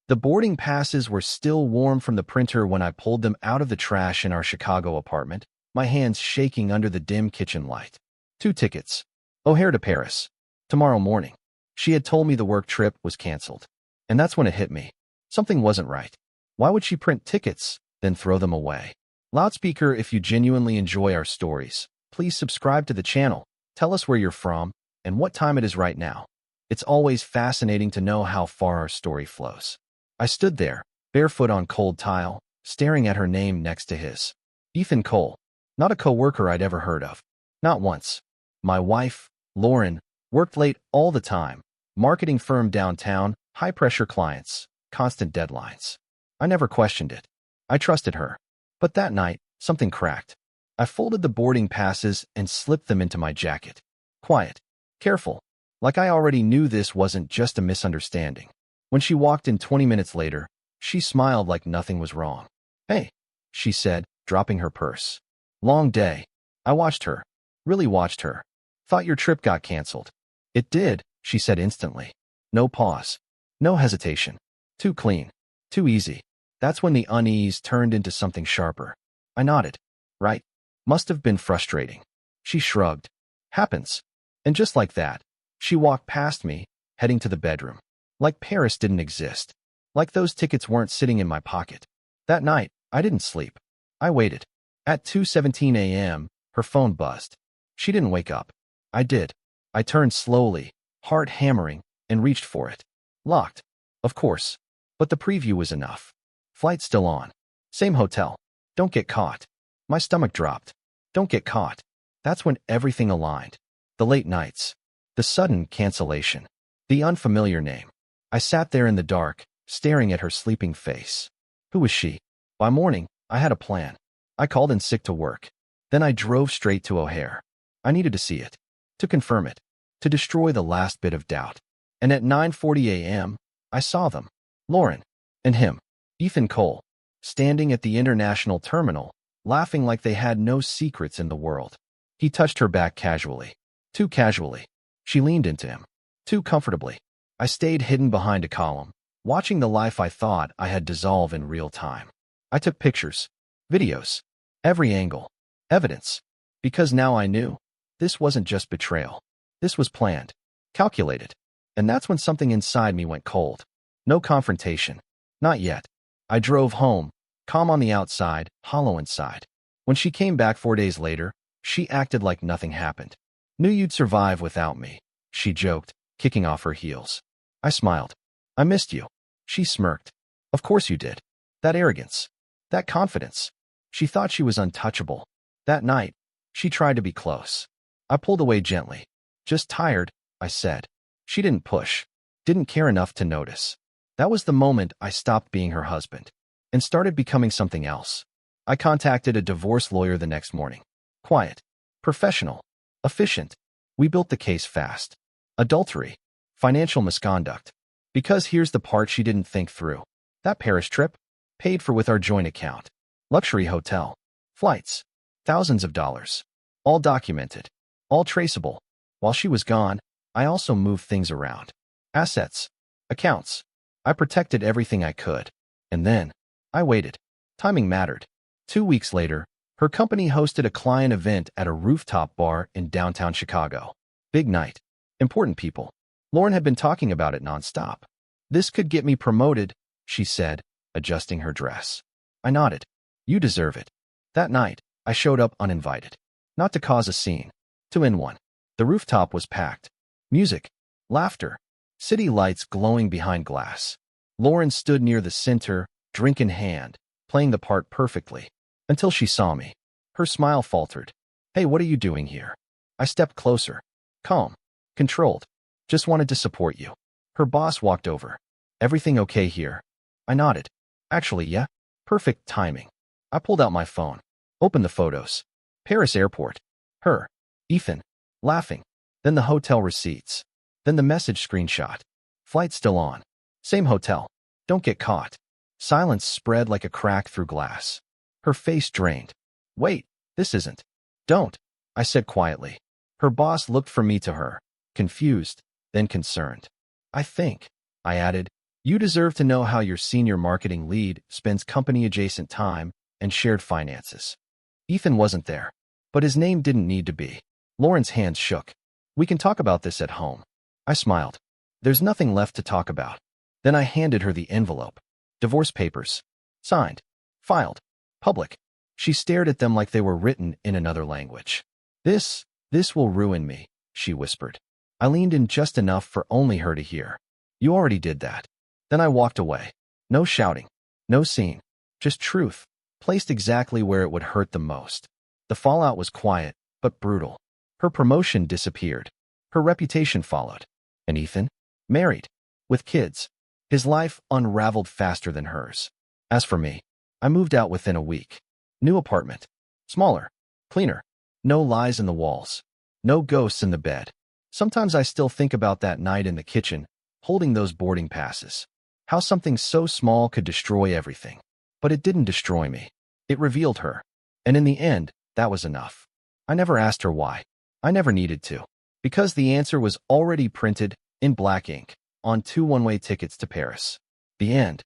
The boarding passes were still warm from the printer when I pulled them out of the trash in our Chicago apartment, my hands shaking under the dim kitchen light. 2 tickets. O'Hare to Paris. Tomorrow morning. She had told me the work trip was canceled. And that's when it hit me. Something wasn't right. Why would she print tickets, then throw them away? Loudspeaker, if you genuinely enjoy our stories, please subscribe to the channel, tell us where you're from, and what time it is right now. It's always fascinating to know how far our story flows. I stood there, barefoot on cold tile, staring at her name next to his. Ethan Cole. Not a co-worker I'd ever heard of. Not once. My wife, Lauren, worked late all the time. Marketing firm downtown, high-pressure clients, constant deadlines. I never questioned it. I trusted her. But that night, something cracked. I folded the boarding passes and slipped them into my jacket. Quiet. Careful. Like I already knew this wasn't just a misunderstanding. When she walked in 20 minutes later, she smiled like nothing was wrong. "Hey," she said, dropping her purse. "Long day." I watched her. Really watched her. "Thought your trip got canceled." "It did," she said instantly. No pause. No hesitation. Too clean. Too easy. That's when the unease turned into something sharper. I nodded. Right. Must have been frustrating. She shrugged. "Happens." And just like that, she walked past me, heading to the bedroom. Like Paris didn't exist. Like those tickets weren't sitting in my pocket. That night, I didn't sleep. I waited. At 2:17 a.m., her phone buzzed. She didn't wake up. I did. I turned slowly, heart hammering, and reached for it. Locked. Of course. But the preview was enough. Flight still on. Same hotel. Don't get caught. My stomach dropped. Don't get caught. That's when everything aligned. The late nights. The sudden cancellation. The unfamiliar name. I sat there in the dark, staring at her sleeping face. Who was she? By morning, I had a plan. I called in sick to work. Then I drove straight to O'Hare. I needed to see it. To confirm it. To destroy the last bit of doubt. And at 9:40 a.m., I saw them. Lauren. And him. Ethan Cole. Standing at the international terminal, laughing like they had no secrets in the world. He touched her back casually. Too casually. She leaned into him. Too comfortably. I stayed hidden behind a column, watching the life I thought I had dissolve in real time. I took pictures. Videos. Every angle. Evidence. Because now I knew. This wasn't just betrayal. This was planned. Calculated. And that's when something inside me went cold. No confrontation. Not yet. I drove home, calm on the outside, hollow inside. When she came back 4 days later, she acted like nothing happened. "Knew you'd survive without me," she joked, kicking off her heels. I smiled. "I missed you." She smirked. "Of course you did." That arrogance. That confidence. She thought she was untouchable. That night, she tried to be close. I pulled away gently. "Just tired," I said. She didn't push. Didn't care enough to notice. That was the moment I stopped being her husband and started becoming something else. I contacted a divorce lawyer the next morning. Quiet. Professional. Efficient. We built the case fast. Adultery. Financial misconduct. Because here's the part she didn't think through. That Paris trip? Paid for with our joint account. Luxury hotel. Flights. Thousands of dollars. All documented. All traceable. While she was gone, I also moved things around. Assets. Accounts. I protected everything I could. And then, I waited. Timing mattered. 2 weeks later, her company hosted a client event at a rooftop bar in downtown Chicago. Big night. Important people. Lauren had been talking about it nonstop. "This could get me promoted," she said, adjusting her dress. I nodded. "You deserve it." That night, I showed up uninvited. Not to cause a scene. To end one. The rooftop was packed. Music. Laughter. City lights glowing behind glass. Lauren stood near the center, drink in hand, playing the part perfectly. Until she saw me. Her smile faltered. "Hey, what are you doing here?" I stepped closer. Calm. Controlled. "Just wanted to support you." Her boss walked over. "Everything okay here?" I nodded. "Actually, yeah." Perfect timing. I pulled out my phone. Opened the photos. Paris airport. Her. Ethan. Laughing. Then the hotel receipts. Then the message screenshot. Flight still on. Same hotel. Don't get caught. Silence spread like a crack through glass. Her face drained. "Wait, this isn't." "Don't," I said quietly. Her boss looked from me to her, confused, then concerned. "I think," I added, You deserve to know how your senior marketing lead spends company-adjacent time and shared finances. Ethan wasn't there, but his name didn't need to be. Lauren's hands shook. We can talk about this at home. I smiled. There's nothing left to talk about. Then I handed her the envelope. Divorce papers. Signed. Filed. Public. She stared at them like they were written in another language. This will ruin me, she whispered. I leaned in just enough for only her to hear. You already did that. Then I walked away. No shouting. No scene. Just truth, placed exactly where it would hurt the most. The fallout was quiet, but brutal. Her promotion disappeared. Her reputation followed. And Ethan? Married. With kids. His life unraveled faster than hers. As for me, I moved out within a week. New apartment. Smaller. Cleaner. No lies in the walls. No ghosts in the bed. Sometimes I still think about that night in the kitchen, holding those boarding passes. How something so small could destroy everything. But it didn't destroy me. It revealed her. And in the end, that was enough. I never asked her why. I never needed to. Because the answer was already printed in black ink on 2 one-way tickets to Paris. The end.